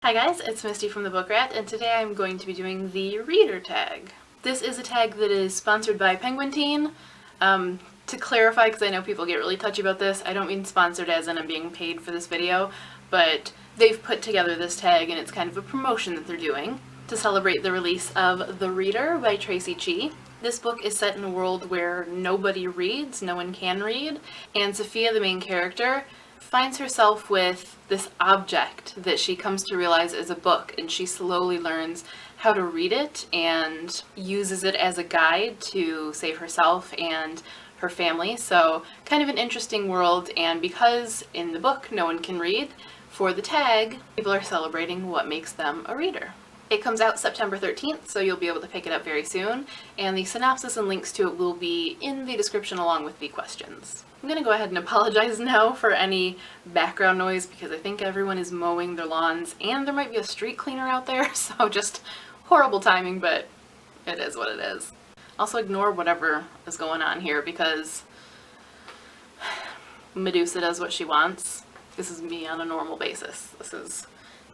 Hi guys, it's Misty from the Book Rat, and today I'm going to be doing the reader tag. This is a tag that is sponsored by Penguin Teen. To clarify, because I know people get really touchy about this, I don't mean sponsored as in I'm being paid for this video, but they've put together this tag and it's kind of a promotion that they're doing to celebrate the release of The Reader by Traci Chee. This book is set in a world where nobody reads, no one can read, and Sefia, the main character, finds herself with this object that she comes to realize is a book, and she slowly learns how to read it and uses it as a guide to save herself and her family. So kind of an interesting world, and because in the book no one can read, for the tag, people are celebrating what makes them a reader. It comes out September 13th, so you'll be able to pick it up very soon, and the synopsis and links to it will be in the description along with the questions. I'm going to go ahead and apologize now for any background noise because I think everyone is mowing their lawns and there might be a street cleaner out there, so just horrible timing, but it is what it is. Also ignore whatever is going on here because Medusa does what she wants. This is me on a normal basis. This is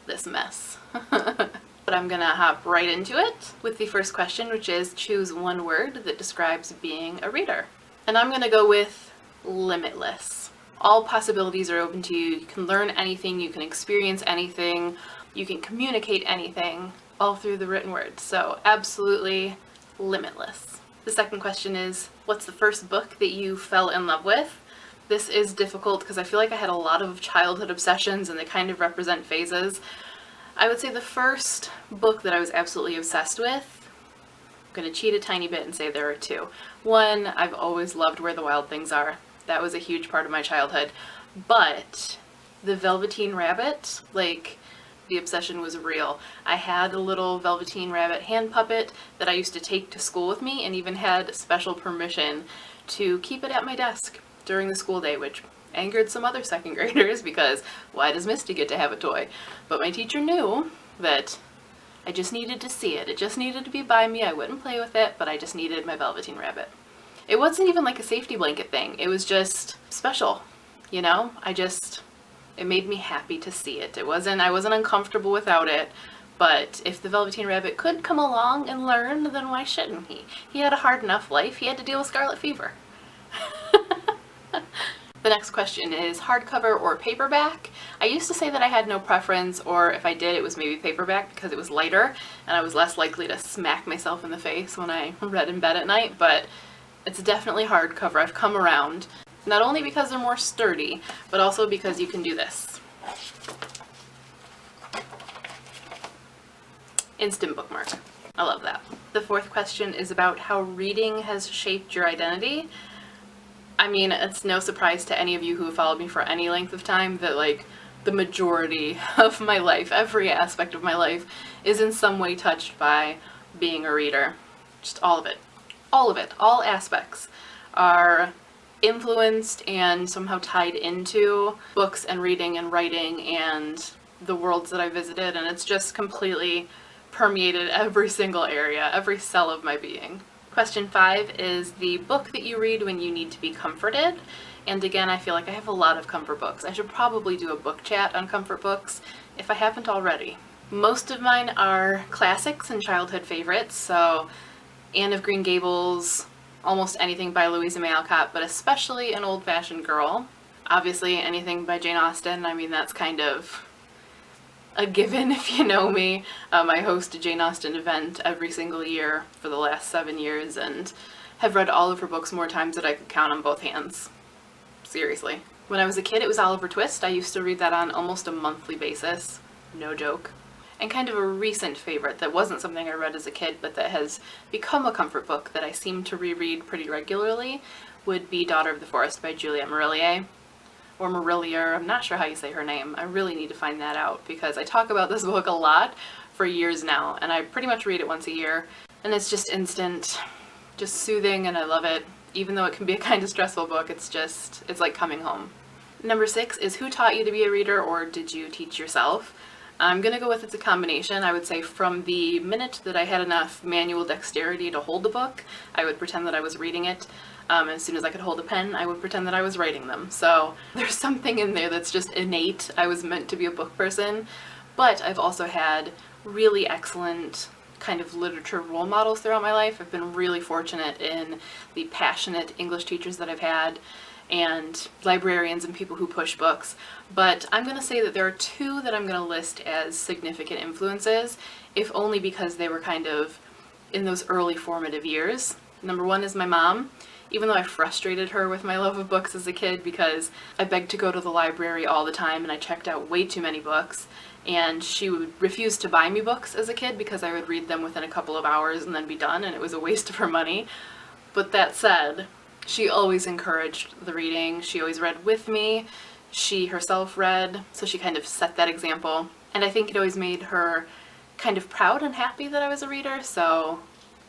this mess. But I'm gonna hop right into it with the first question, which is choose one word that describes being a reader. And I'm gonna go with limitless. All possibilities are open to you. You can learn anything, you can experience anything, you can communicate anything, all through the written word. So absolutely limitless. The second question is, what's the first book that you fell in love with? This is difficult because I feel like I had a lot of childhood obsessions and they kind of represent phases. I would say the first book that I was absolutely obsessed with, I'm going to cheat a tiny bit and say there are two. One, I've always loved Where the Wild Things Are. That was a huge part of my childhood. But the Velveteen Rabbit, like, the obsession was real. I had a little Velveteen Rabbit hand puppet that I used to take to school with me and even had special permission to keep it at my desk during the school day, which angered some other second graders because why does Misty get to have a toy? But my teacher knew that I just needed to see it. It just needed to be by me. I wouldn't play with it, but I just needed my Velveteen Rabbit. It wasn't even like a safety blanket thing. It was just special, you know? It made me happy to see it. I wasn't uncomfortable without it, but if the Velveteen Rabbit could come along and learn, then why shouldn't he? He had a hard enough life. He had to deal with scarlet fever. The next question is hardcover or paperback. I used to say that I had no preference, or if I did, it was maybe paperback because it was lighter and I was less likely to smack myself in the face when I read in bed at night, but it's definitely hardcover. I've come around, not only because they're more sturdy, but also because you can do this. Instant bookmark. I love that. The fourth question is about how reading has shaped your identity. I mean, it's no surprise to any of you who have followed me for any length of time that, like, the majority of my life, every aspect of my life, is in some way touched by being a reader. Just all of it. All of it. All aspects are influenced and somehow tied into books and reading and writing and the worlds that I visited, and it's just completely permeated every single area, every cell of my being. Question 5 is the book that you read when you need to be comforted. And again, I feel like I have a lot of comfort books. I should probably do a book chat on comfort books if I haven't already. Most of mine are classics and childhood favorites, so Anne of Green Gables, almost anything by Louisa May Alcott, but especially An Old-Fashioned Girl. Obviously anything by Jane Austen. I mean, that's kind of a given if you know me. I host a Jane Austen event every single year for the last 7 years and have read all of her books more times than I could count on both hands. Seriously. When I was a kid, it was Oliver Twist. I used to read that on almost a monthly basis. No joke. And kind of a recent favorite that wasn't something I read as a kid, but that has become a comfort book that I seem to reread pretty regularly would be Daughter of the Forest by Juliette Marillier. Or Marillier, I'm not sure how you say her name. I really need to find that out because I talk about this book a lot for years now, and I pretty much read it once a year, and it's just instant, just soothing, and I love it. Even though it can be a kind of stressful book, it's like coming home. Number 6 is who taught you to be a reader, or did you teach yourself? I'm gonna go with it's a combination. I would say from the minute that I had enough manual dexterity to hold the book, I would pretend that I was reading it. As soon as I could hold a pen, I would pretend that I was writing them. So there's something in there that's just innate. I was meant to be a book person, But I've also had really excellent kind of literature role models throughout my life. I've been really fortunate in the passionate English teachers that I've had and librarians and people who push books. But I'm going to say that there are two that I'm going to list as significant influences, if only because they were kind of in those early formative years. Number one is my mom. Even though I frustrated her with my love of books as a kid because I begged to go to the library all the time and I checked out way too many books, and she would refuse to buy me books as a kid because I would read them within a couple of hours and then be done, and it was a waste of her money. But that said, she always encouraged the reading. She always read with me. She herself read, so she kind of set that example. And I think it always made her kind of proud and happy that I was a reader, so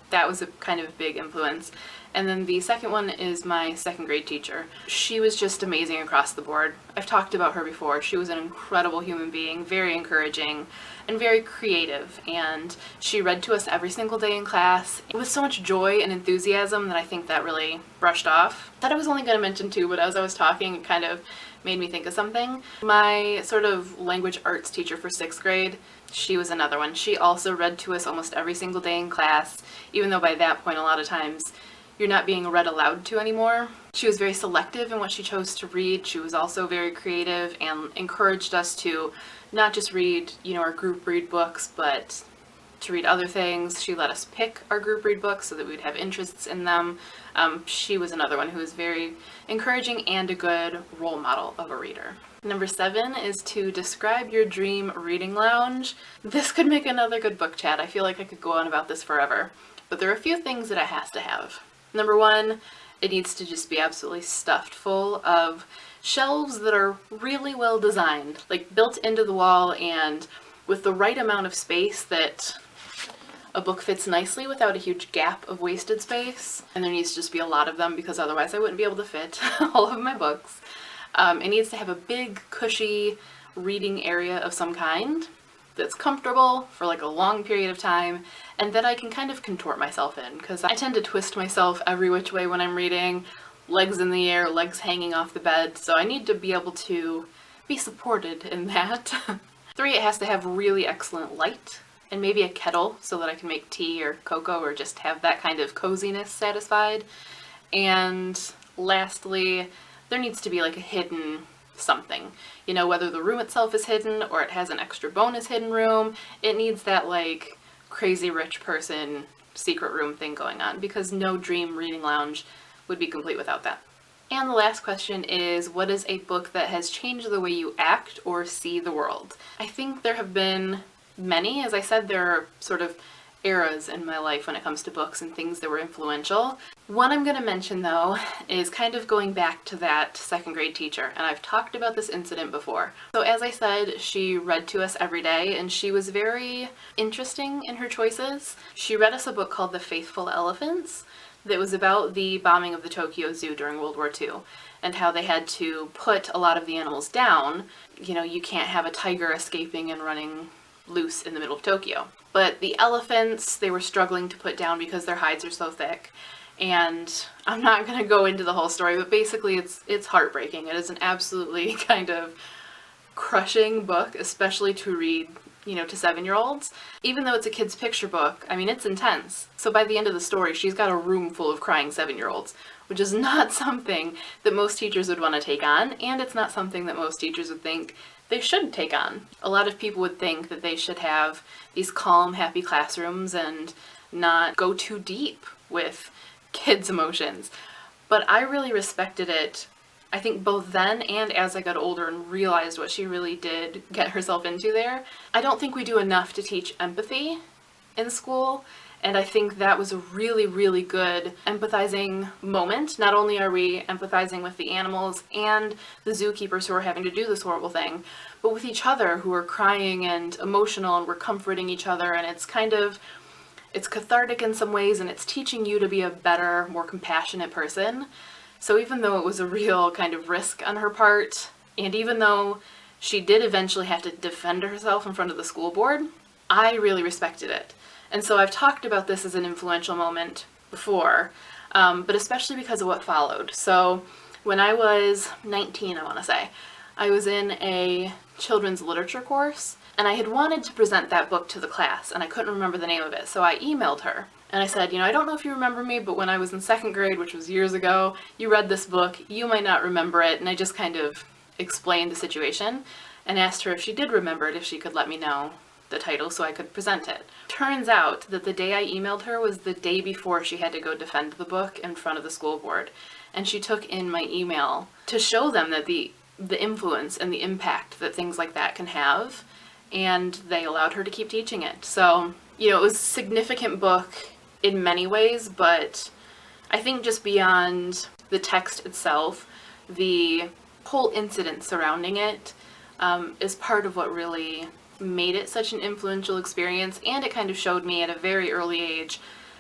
that was a kind of big influence. And then the second one is my second grade teacher. She was just amazing across the board. I've talked about her before. She was an incredible human being, very encouraging and very creative, and she read to us every single day in class with so much joy and enthusiasm that I think that really brushed off. I thought I was only going to mention two, but as I was talking, it kind of made me think of something. My sort of language arts teacher for 6th grade, she was another one. She also read to us almost every single day in class, even though by that point a lot of times you're not being read aloud to anymore. She was very selective in what she chose to read. She was also very creative and encouraged us to not just read, our group read books, but to read other things. She let us pick our group read books so that we'd have interests in them. She was another one who was very encouraging and a good role model of a reader. Number 7 is to describe your dream reading lounge. This could make another good book chat. I feel like I could go on about this forever, but there are a few things that it has to have. Number 1, it needs to just be absolutely stuffed full of shelves that are really well designed, like built into the wall and with the right amount of space that a book fits nicely without a huge gap of wasted space. And there needs to just be a lot of them because otherwise I wouldn't be able to fit all of my books. It needs to have a big, cushy reading area of some kind that's comfortable for like a long period of time and that I can kind of contort myself in, because I tend to twist myself every which way when I'm reading, legs in the air, legs hanging off the bed, so I need to be able to be supported in that. 3, it has to have really excellent light and maybe a kettle so that I can make tea or cocoa or just have that kind of coziness satisfied. And lastly, there needs to be like a hidden something. Whether the room itself is hidden or it has an extra bonus hidden room, it needs that like crazy rich person secret room thing going on, because no dream reading lounge would be complete without that. And the last question is, what is a book that has changed the way you act or see the world? I think there have been many. As I said, there are sort of eras in my life when it comes to books and things that were influential. One I'm going to mention, though, is kind of going back to that 2nd grade teacher, and I've talked about this incident before. So as I said, she read to us every day, and she was very interesting in her choices. She read us a book called The Faithful Elephants that was about the bombing of the Tokyo Zoo during World War II, and how they had to put a lot of the animals down. You can't have a tiger escaping and running loose in the middle of Tokyo. But the elephants, they were struggling to put down because their hides are so thick. And I'm not going to go into the whole story, but basically it's heartbreaking. It is an absolutely kind of crushing book, especially to read, to 7-year-olds. Even though it's a kid's picture book, it's intense. So by the end of the story, she's got a room full of crying 7-year-olds, which is not something that most teachers would want to take on, and it's not something that most teachers would think they should take on. A lot of people would think that they should have these calm, happy classrooms and not go too deep with kids' emotions. But I really respected it, I think both then and as I got older and realized what she really did get herself into there. I don't think we do enough to teach empathy in school, and I think that was a really, really good empathizing moment. Not only are we empathizing with the animals and the zookeepers who are having to do this horrible thing, but with each other who are crying and emotional, and we're comforting each other, and it's cathartic in some ways, and it's teaching you to be a better, more compassionate person. So even though it was a real kind of risk on her part, and even though she did eventually have to defend herself in front of the school board, I really respected it. And so I've talked about this as an influential moment before, but especially because of what followed. So when I was 19, I want to say, I was in a children's literature course, And I had wanted to present that book to the class, and I couldn't remember the name of it, so I emailed her. And I said, I don't know if you remember me, but when I was in 2nd grade, which was years ago, you read this book, you might not remember it, and I just kind of explained the situation and asked her if she did remember it, if she could let me know the title so I could present it. Turns out that the day I emailed her was the day before she had to go defend the book in front of the school board. And she took in my email to show them that the influence and the impact that things like that can have, and they allowed her to keep teaching it. So, it was a significant book in many ways, but I think just beyond the text itself, the whole incident surrounding it is part of what really made it such an influential experience, and it kind of showed me at a very early age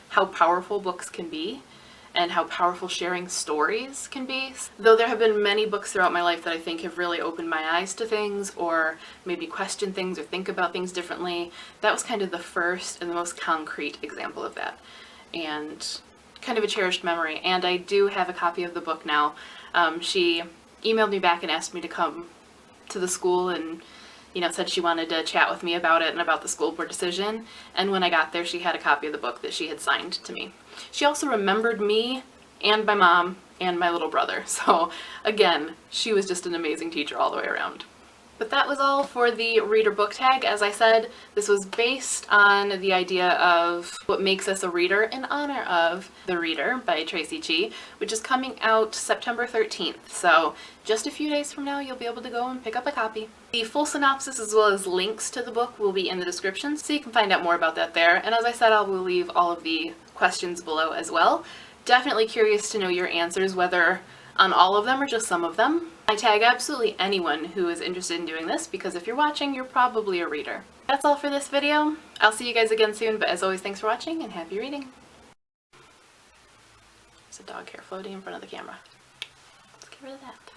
how powerful books can be and how powerful sharing stories can be. Though there have been many books throughout my life that I think have really opened my eyes to things, or maybe question things or think about things differently, that was kind of the first and the most concrete example of that, and kind of a cherished memory. And I do have a copy of the book now. She emailed me back and asked me to come to the school and said she wanted to chat with me about it and about the school board decision. And when I got there, she had a copy of the book that she had signed to me. She also remembered me and my mom and my little brother. So again, she was just an amazing teacher all the way around. But that was all for the reader book tag. As I said, this was based on the idea of what makes us a reader in honor of The Reader by Traci Chee, which is coming out September 13th. So just a few days from now, you'll be able to go and pick up a copy. The full synopsis as well as links to the book will be in the description, so you can find out more about that there. And as I said, I will leave all of the questions below as well. Definitely curious to know your answers, whether on all of them or just some of them. I tag absolutely anyone who is interested in doing this, because if you're watching, you're probably a reader. That's all for this video. I'll see you guys again soon, but as always, thanks for watching and happy reading. There's a dog hair floating in front of the camera. Let's get rid of that.